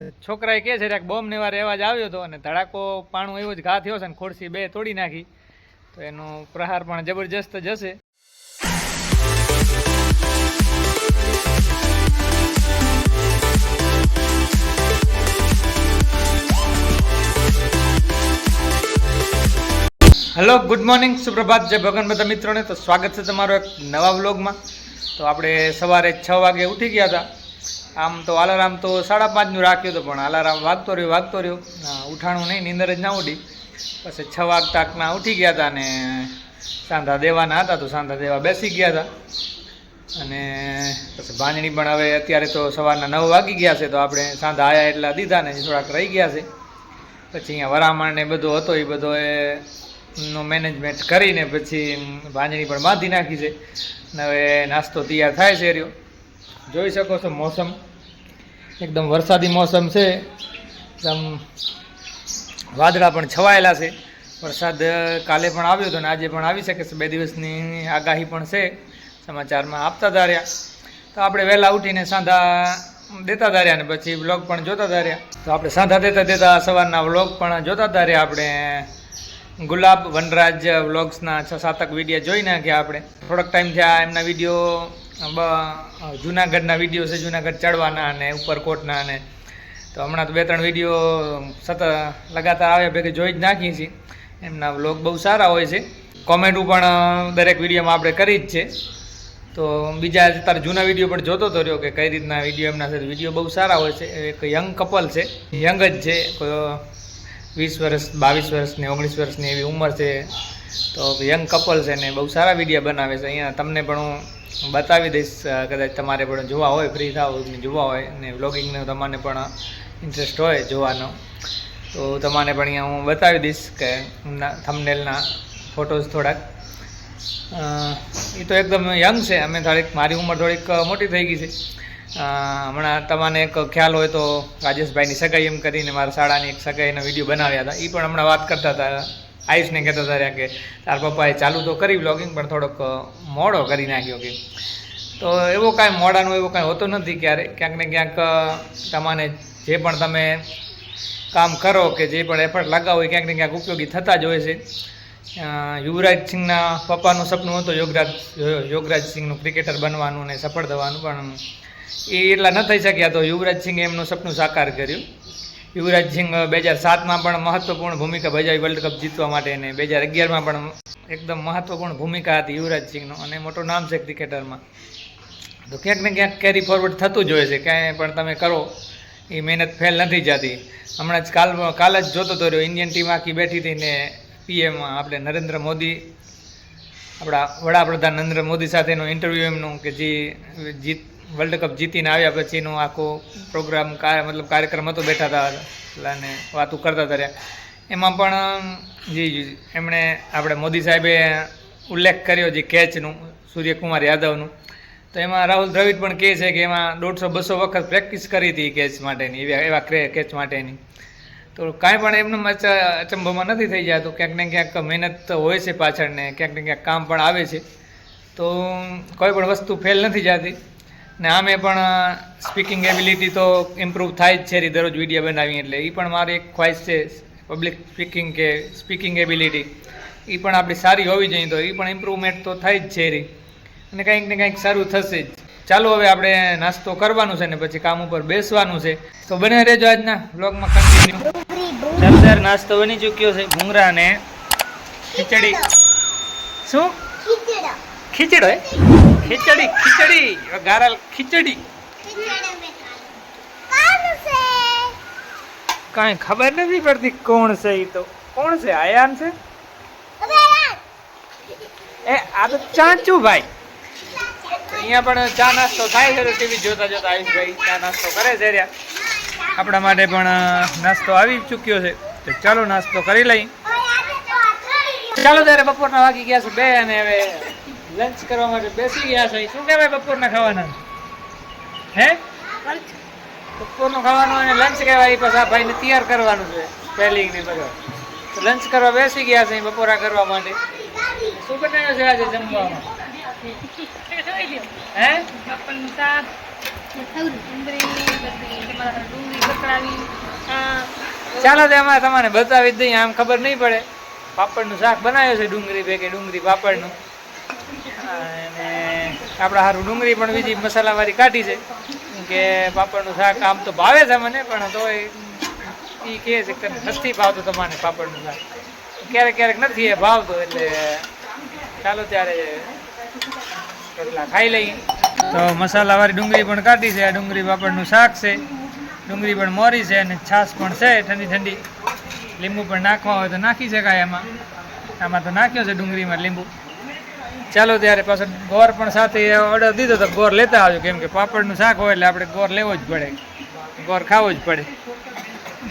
છોકરાએ કહે છે બોમ્બ ને વાર અવાજ આવ્યો હતો અને ધડાકો પાણું એવો જ ઘા થયો છે ને ખોડસી બે તોડી નાખી, તો એનો પ્રહાર પણ જબરજસ્ત જ હશે. હેલો, ગુડ મોર્નિંગ, સુપ્રભાત, જય ભગવાન બધા મિત્રોને. તો સ્વાગત છે તમારો એક નવા વ્લોગમાં. તો આપણે સવારે 6 વાગે ઉઠી ગયા હતા. આમ તો અલાર્મ તો 5:30નું રાખ્યું હતું, પણ અલાર્મ વાગતો રહ્યો ઉઠાણું નહીં, નીંદર જ ના ઉડી. પછી 6 વાગતાકના ઉઠી ગયા હતા અને સાંધા દેવાના હતા, તો સાંધા દેવા બેસી ગયા હતા. અને પછી ભાંજણી પણ હવે અત્યારે તો સવારના 9 વાગી ગયા છે, તો આપણે સાંધા આવ્યા એટલા દીધા ને થોડાક રહી ગયા છે. પછી અહીંયા વરામણ ને બધો હતો, એ બધો નો મેનેજમેન્ટ કરીને પછી ભાંજણી પણ બાંધી નાખી છે. અને હવે નાસ્તો તૈયાર થાય છે. રહ્યો જોઈ શકો છો, મોસમ એકદમ વરસાદી મોસમ છે. એકદમ વાદળા પણ છવાયેલા છે. વરસાદ કાલે પણ આવ્યો હતો ને આજે પણ આવી શકે છે. 2 દિવસની આગાહી પણ છે, સમાચારમાં આપતા હતા રહ્યા. તો આપણે વહેલા ઉઠીને સાંધા દેતા હતા રહ્યા, ને પછી વ્લોગ પણ જોતા હતા રહ્યા. તો આપણે સાંધા દેતા સવારના વ્લોગ પણ જોતા હતા રહ્યા. આપણે ગુલાબ વનરાજ વ્લોગ્સના 6-7 વિડીયો જોઈ નાખ્યા. આપણે થોડોક ટાઈમ થયા એમના વિડીયો, જુનાગઢના વિડીયો છે, જુનાગઢ ચડવાના અને ઉપરકોટના. અને તો હમણાં તો 2-3 વિડીયો સતત લગાતાર આવ્યા ભેગી જોઈ જ નાખીએ છીએ. એમના વ્લોગ બહુ સારા હોય છે. કોમેન્ટો પણ દરેક વિડીયોમાં આપણે કરી જ છે. તો બીજા તારા જૂના વિડીયો પણ જોતો તો રહ્યો કે કઈ રીતના વિડીયો એમના છે. વિડીયો બહુ સારા હોય છે. એક યંગ કપલ છે, યંગ જ છે, 20 વર્ષ 22 વર્ષની 19 વર્ષની એવી ઉંમર છે. તો યંગ કપલ છે ને બહુ સારા વિડીયો બનાવે છે. અહીંયા તમને પણ હું બતાવી દઈશ, કદાચ તમારે પણ જોવા હોય, ફ્રી થાવ જોવા હોય ને વ્લોગિંગનો તમને પણ ઇન્ટરેસ્ટ હોય જોવાનો, તો તમને પણ અહીંયા હું બતાવી દઈશ કે થંબનેલના ફોટોઝ થોડાક. એ તો એકદમ યંગ છે. અમે થોડીક, મારી ઉંમર થોડીક મોટી થઈ ગઈ છે. હમણાં તમને એક ખ્યાલ હોય તો રાજેશભાઈની સગાઈ એમ કરીને મારા શાળાની એક સગાઈના વિડીયો બનાવ્યા હતા. એ પણ હમણાં વાત કરતા હતા. આયુષને કહેતા હતા કે તાર પપ્પાએ ચાલુ તો કરી વ્લોગિંગ, પણ થોડોક મોડો કરી નાખ્યો કે. તો એવો કાંઈ મોડાનો એવો કાંઈ હોતો નથી. ક્યાંક ને ક્યાંક તમને જે પણ તમે કામ કરો કે જે પણ એફર્ટ લગાવો એ ક્યાંક ને ક્યાંક ઉપયોગી થતા જ હોય છે. યુવરાજ સિંહના પપ્પાનું સપનું હતું યોગરાજ સિંહનું ક્રિકેટર બનવાનું અને સફળ થવાનું, પણ એ એટલા ન થઈ શક્યા. તો યુવરાજ સિંહે એમનું સપનું સાકાર કર્યું. યુવરાજ સિંહ 2007માં પણ મહત્વપૂર્ણ ભૂમિકા ભજવી વર્લ્ડ કપ જીતવા માટે, અને 2011માં પણ એકદમ મહત્વપૂર્ણ ભૂમિકા હતી યુવરાજ સિંહનું, અને મોટું નામ છે ક્રિકેટરમાં. તો ક્યાંક ને ક્યાંક કેરી ફોરવર્ડ થતું જ હોય છે. ક્યાંય પણ તમે કરો એ મહેનત ફેલ નથી જતી. હમણાં જ કાલ જ જોતો તો રહ્યો, ઇન્ડિયન ટીમ આખી બેઠી હતી ને પીએમ આપણે નરેન્દ્ર મોદી, આપણા વડાપ્રધાન નરેન્દ્ર મોદી સાથેનું ઇન્ટરવ્યૂ એમનું, કે જે વર્લ્ડ કપ જીતીને આવ્યા પછીનો આખો પ્રોગ્રામ મતલબ કાર્યક્રમ હતો. બેઠા હતા અને વાતો કરતા હતા રહ્યા. એમાં પણ જે એમણે આપણે મોદી સાહેબે ઉલ્લેખ કર્યો જે કેચનું, સૂર્યકુમાર યાદવનું, તો એમાં રાહુલ દ્રવિડ પણ કહે છે કે એમાં 150-200 વખત પ્રેક્ટિસ કરી હતી કેચ માટેની, એવા કેચ માટેની. તો કાંઈ પણ એમનું અચંભોમાં નથી થઈ જાય. તો ક્યાંક ને ક્યાંક મહેનત હોય છે પાછળ, ને ક્યાંક ને ક્યાંક કામ પણ આવે છે. તો કોઈ પણ વસ્તુ ફેલ નથી જતી. ને આમે પણ સ્પીકિંગ એબિલિટી તો ઇમ્પ્રૂવ થાય જ છે દરરોજ વિડીયો બનાવી. એટલે એ પણ મારી એક ખ્વાહિશ છે, પબ્લિક સ્પીકિંગ કે સ્પીકિંગ એબિલિટી એ પણ આપણી સારી હોવી જોઈએ. તો એ પણ ઇમ્પ્રુવમેન્ટ તો થાય જ છે અને કંઈક ને કંઈક સારું થશે જ. ચાલો હવે આપણે નાસ્તો કરવાનું છે ને પછી કામ ઉપર બેસવાનું છે. તો બને રહેજો આજના વ્લોગમાં કન્ટિન્યુ. સરદાર નાસ્તો બની ચૂક્યો છે, ભૂંગળા ને ખીચડી. શું ખીચડો? ખીચડી ગારલ ખીચડી. કાંઈ ખબર નથી પડતી કોણ છે. એ તો કોણ છે? આયાન છે? આ તો ચાચુ ભાઈ. અહીંયા પણ ચા નાસ્તો થાય છે. ટીવી જોતા જોતા આયુષભાઈ ચા નાસ્તો કરે છે રહ્યા. આપણા માટે પણ નાસ્તો આવી ચૂક્યો છે. તો ચાલો નાસ્તો કરી લઈ. ચાલો ત્યારે બપોરના વાગી ગયા છે 2 અને હવે લંચ કરવા માટે બેસી ગયા છે. શું કહેવાય બપોરના ખાવાના? હે, બપોરનું ખાવાનું અને લંચ કહેવાય. એ પછી આ ભાઈને તૈયાર કરવાનું છે પેલિંગ ને બધું. તો લંચ કરવા બેસી ગયા છે બપોરા કરવા માટે. શું બનાવ્યું છે આજે જમવામાં? હે, ચાલો તેમાં તમારે બતાવી જ દઈએ, આમ ખબર નહીં પડે. પાપડનું શાક બનાવ્યું છે, ડુંગળી ભેગી ડુંગળી પાપડનું. અને આપણા સારું ડુંગળી પણ બીજી મસાલાવાળી કાઢી છે કે પાપડનું શાક આમ તો ભાવે છે મને, પણ તોય એ કહે છે કે નથી ભાવતું તમારે પાપડનું શાક. ક્યારેક ક્યારેક નથી એ ભાવતો, એટલે ચાલો ત્યારે એટલા ખાઈ લઈએ. તો મસાલાવાળી ડુંગળી પણ કાઢી છે, આ ડુંગળી પાપડનું શાક છે. ડુંગળી પણ મોરી છે અને છાશ પણ છે ઠંડી ઠંડી. લીંબુ પણ નાખવા હોય તો નાખી શકાય એમાં. આમાં તો નાખ્યો છે ડુંગળીમાં લીંબુ. ચાલો ત્યારે પાછો ગોળ પણ સાથે ઓર્ડર દીધો તો ગોળ લેતા આવજો, કેમ કે પાપડનું શાક હોય એટલે આપણે ગોળ લેવો જ પડે, ગોળ ખાવો જ પડે.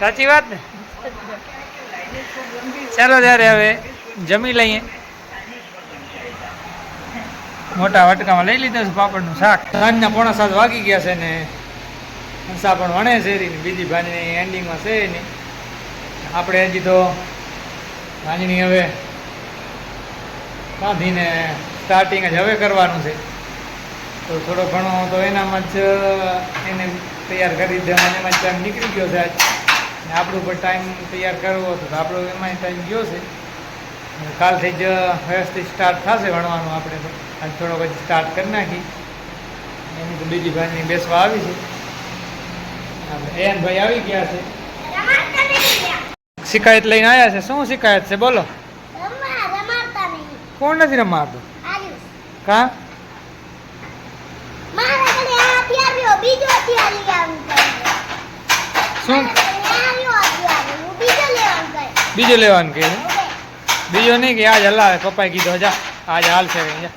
સાચી વાત ને? ચાલો ત્યારે હવે જમી લઈએ. મોટા વટકામાં લઈ લીધું છે પાપડનું શાક. સાંજના 6:45 વાગી ગયા છે ને હંસા પણ વણે છે ને બીજી ભાંજણી એન્ડિંગમાં છે નહીં. આપણે હજી તો ભાંજણી હવે બાંધીને સ્ટાર્ટિંગ જ હવે કરવાનું છે, તો થોડો ઘણો તો એનામાં જ એને તૈયાર કરી દેવાનું, એમાં જ ટાઈમ નીકળી ગયો છે આજ. ને આપણું પણ ટાઈમ તૈયાર કરવો હતો તો આપણો એમાંય ટાઈમ ગયો છે. કાલથી જ વ્યવસ્થિત સ્ટાર્ટ થશે ભણવાનું. આપણે તો આજ થોડોક હજી સ્ટાર્ટ કરી નાખી. એની તો બીજી ભાઈની બેસવા આવી છે. એન ભાઈ આવી ગયા છે, શિકાયત લઈને આવ્યા છે. શું શિકાયત છે બોલો? કોણ નથી રમાડતું? કા શું બીજો લેવાનું કે? બીજો નહીં કે આજ હલાવે, પપ્પાએ કીધો જા આજ હાલ છે. જા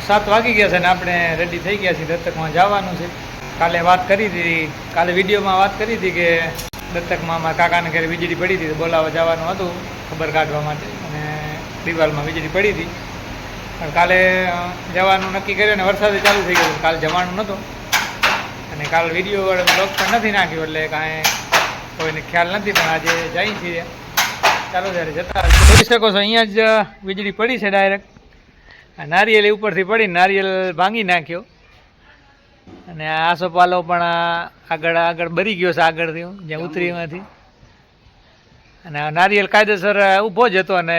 7 વાગી ગયા છે ને આપણે રેડી થઈ ગયા છીએ. દત્તકમાં જવાનું છે. કાલે વાત કરી હતી, કાલે વિડીયોમાં વાત કરી હતી કે દત્તકમાં અમારા કાકાને ઘરે વીજળી પડી હતી, બોલાવવા જવાનું હતું ખબર કાઢવા માટે, અને દિવાલમાં વીજળી પડી હતી. પણ કાલે જવાનું નક્કી કર્યું ને વરસાદ ચાલુ થઈ ગયો, કાલે જવાનું નહોતું. અને કાલે વિડીયો વાળો બ્લોગ પણ નથી નાખ્યો, એટલે કાંઈ કોઈને ખ્યાલ નથી. પણ આજે જઈ છીએ. ચાલો ત્યારે જતા જોઈ શકો છો, અહીંયા જ વીજળી પડી છે ડાયરેક્ટ. નારિયેલ ઉપરથી પડી, નારિયેલ ભાંગી નાખ્યો. અને આસોપાલો પણ આગળ આગળ બરી ગયો છે, આગળથી જ્યાં ઉતરીમાંથી. અને નારિયેલ કાયદેસર ઊભો જ હતો અને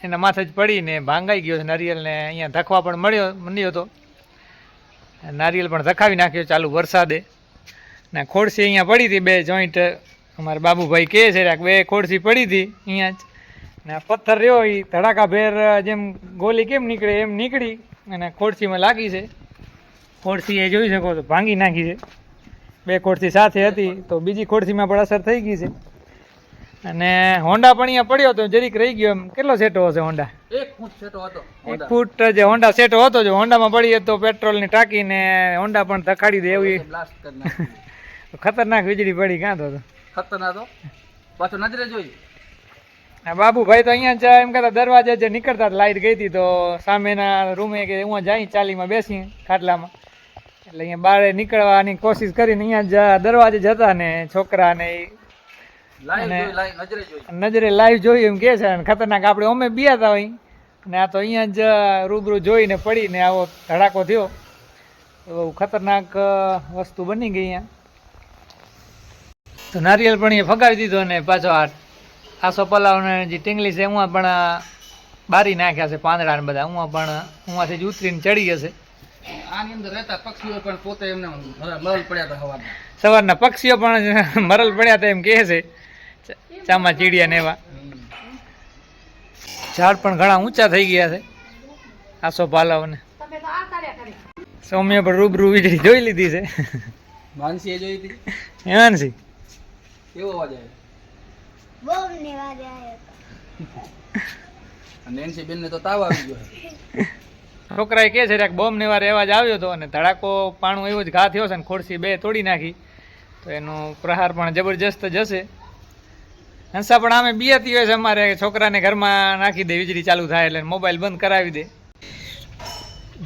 એના માથે જ પડીને ભાંગાઈ ગયો છે નારિયેલને. અહીંયા ધખવા પણ મંડ્યો હતો, નારિયેલ પણ ધખાવી નાખ્યો ચાલુ વરસાદે. ને ખોડસી અહીંયા પડી હતી, 2 જોઈન્ટ અમારા બાબુભાઈ કહે છે 2 ખોડસી પડી હતી અહીંયા જ. ને આ પથ્થર રહ્યો એ ધડાકાભેર જેમ ગોલી કેમ નીકળે એમ નીકળી અને ખોડસીમાં લાગી છે. ખોડસી એ જોઈ શકો તો ભાંગી નાખી છે. 2 ખોડસી સાથે હતી તો બીજી ખોડસીમાં પણ અસર થઈ ગઈ છે. અને હોન્ડા પણ અહીંયા પડ્યો હતો, જરીક રહી ગયો. એમ કેટલો સેટો હશે હોન્ડા? 1 ફૂટ સેટો હતો. 1 ફૂટ જે હોન્ડા સેટો હતો, જો હોન્ડામાં પડી તો પેટ્રોલની ટાંકીને હોન્ડા પણ ધખાડી દે એવી ખતરનાક વીજળી પડી. ક્યાં તો ખતરનાક તો પાછો નજરે જોઈ. બાબુભાઈ તો અહીંયા જ એમ કહેતા દરવાજે જે નીકળતા લાઈટ ગઈ હતી, તો સામેના રૂમે કે હું જાય ચાલીમાં બેસી ખાટલામાં, એટલે અહીંયા બહાર નીકળવાની કોશિશ કરીને અહીંયા જ દરવાજે જતા ને છોકરા ને નજરે લાઈવ જોયું એમ કે છે. ખતરનાક આપણે અમે બિયાતા હોય ને આ તો અહીંયા જ રૂબરૂ જોઈને પડીને આવો ધડાકો થયો. તો ખતરનાક વસ્તુ બની ગઈ અહીંયા. તો નારિયેલ પણ એ ફગાવી દીધો અને પાછો આસો પલાવને જે ટીંગલી છે ઉમાં પણ બારી નાખ્યા છે, પાંદડા ને બધા ઉમાં પણ ઉમાંથી જ ઉતરીને ચડી જશે. આની અંદર રહેતા પક્ષીઓ પણ પોતે એમને મરલ પડ્યા હતા સવારના. સવારના પક્ષીઓ પણ મરલ પડ્યા હતા એમ કહે છે, ચામા ચીડિયા ને એવા. ઝાડ પણ ઘણા ઊંચા થઈ ગયા છે આસો પાલવને. સૌમ્ય પણ રૂબરૂ વીજળી જોઈ લીધી છે. માનસીએ જોઈ હતી. માનસી કેવો અવાજ આવ્યો? નેન્સી બેન ને તો તાવ આવી ગયો. છોકરાએ કહે છે બોમ્બ ને વારે અવાજ આવ્યો હતો અને ધડાકો પાણું એવો જ ઘા થયો છે ને ખોડસી 2 તોડી નાખી. તો એનો પ્રહાર પણ જબરજસ્ત જશે. હંસા પણ આમે બિયાતી હોય છે, અમારે છોકરાને ઘરમાં નાખી દે વીજળી ચાલુ થાય એટલે મોબાઈલ બંધ કરાવી દે.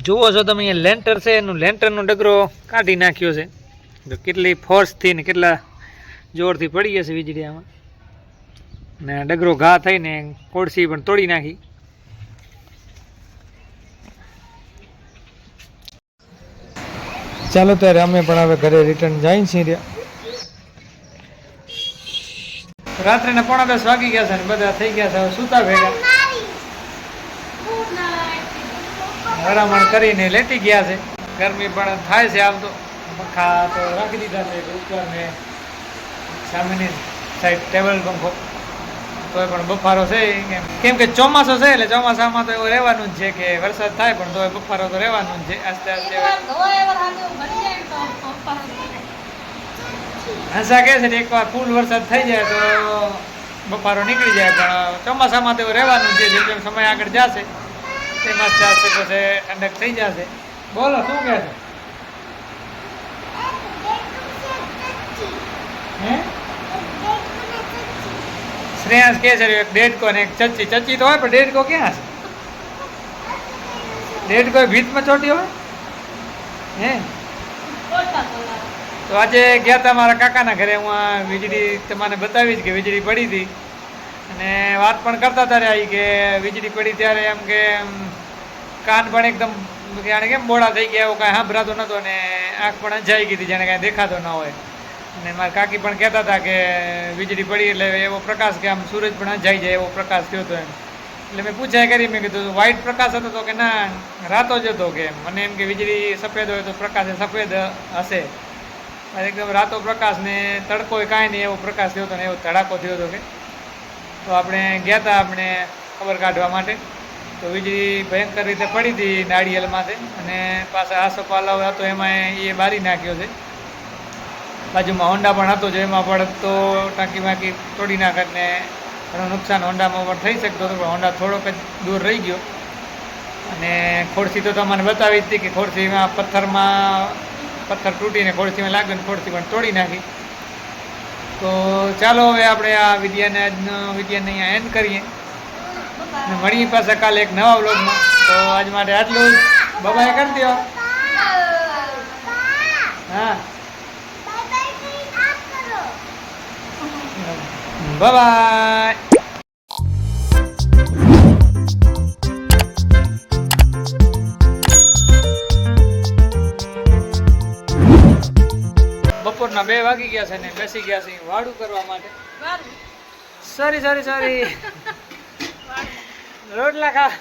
જુઓ છો તમે અહીંયા લેન્ટર છે, એનું લેન્ટરનો ડગરો કાઢી નાખ્યો છે. તો કેટલી ફોર્સથી ને કેટલા જોરથી પડી જશે વીજળી આમાં. ને ડગરો ઘા થઈને ખોડસી પણ તોડી નાખી. ચાલો ત્યારે અમે પણ હવે ઘરે રિટર્ન જઈએ છીએ. રાત્રેના 9:30 વાગી ગયા છે ને બધા થઈ ગયા છે હવે સૂતા ભેગા. હરામણ કરીને લેટી ગયા છે. ગરમી પણ થાય છે. આમ તો પંખા તો રાખી દીધા છે ઉપર ને સામેની સાઈડ ટેબલ પંખો. તોય પણ બફારો છે કેમ કે ચોમાસું છે એટલે ચોમાસામાં તો એવું રહેવાનું જ છે કે વરસાદ થાય પણ તોય બફારો તો રહેવાનું જ છે. આસ્તે આસ્તે હંસા કહે છે ને એકવાર ફૂલ વરસાદ થઈ જાય તો બફારો નીકળી જાય પણ ચોમાસામાં તો એવું રહેવાનું છે. જેમ જેમ સમય આગળ જશે તેમ આસ્તે આસ્તે પછી ઠંડક થઈ જશે. બોલો શું કહે છે? હે શ્રેયાંશ કે છે એક ડેડકો ને એક ચચ્ચી. ચચ્ચી તો હોય પણ ડેડકો ક્યાં છે? ડેડકો ભીતમાં ચોટી હોય હે. તો આજે ગયા હતા મારા કાકાના ઘરે. હું આ વીજળી તમને બતાવી જ કે વીજળી પડી હતી અને વાત પણ કરતા હતા રહ્યા કે વીજળી પડી ત્યારે એમ કે કાન પણ એકદમ જાણે કેમ બોળા થઈ ગયા એવું કાંઈ સાંભળાતો નહોતો અને આંખ પણ અંજાઈ ગઈ હતી જાણે કાંઈ દેખાતો ન હોય. અને મારા કાકી પણ કહેતા હતા કે વીજળી પડી એટલે એવો પ્રકાશ કે આમ સૂરજ પણ અંજાઈ જાય એવો પ્રકાશ થયો હતો એમ. એટલે મેં પૂછાય કરી મેં કીધું વ્હાઈટ પ્રકાશ હતો તો કે ના રાતો જ હતો કે મને એમ કે વીજળી સફેદ હોય તો પ્રકાશ સફેદ હશે. એકદમ રાતો પ્રકાશ ને તડકો કાંઈ નહીં એવો પ્રકાશ થયો હતો ને એવો ધડાકો થયો હતો કે. તો આપણે ગયા હતા આપણે ખબર કાઢવા માટે. તો વીજળી ભયંકર રીતે પડી હતી નાળિયેરમાંથી અને પાછા આસોપાલવ હતો એમાં એ બારી નાખ્યો છે. બાજુમાં હોન્ડા પણ હતો જો એમાં પડત તો ટાંકી વાંકી તોડી નાખત ને ઘણું નુકસાન હોન્ડામાં પણ થઈ શકતું હતું પણ હોન્ડા થોડોક જ દૂર રહી ગયો. અને ખોડસી તો તમને બતાવી જ હતી કે ખોડસીમાં પથ્થર તૂટીને ખોડસીમાં લાગ્યો ને ખોડસી પણ તોડી નાખી. તો ચાલો હવે આપણે આ વિડીયોને અહીંયા એન્ડ કરીએ અને મળીએ પાછા કાલે એક નવા વ્લોગમાં. તો આજ માટે આટલું જ. બાય કરી દો. હા બાય. બપોરના 2 વાગી ગયા છે ને બેસી ગયા છે વાડું કરવા માટે. સોરી રોટલા ખા.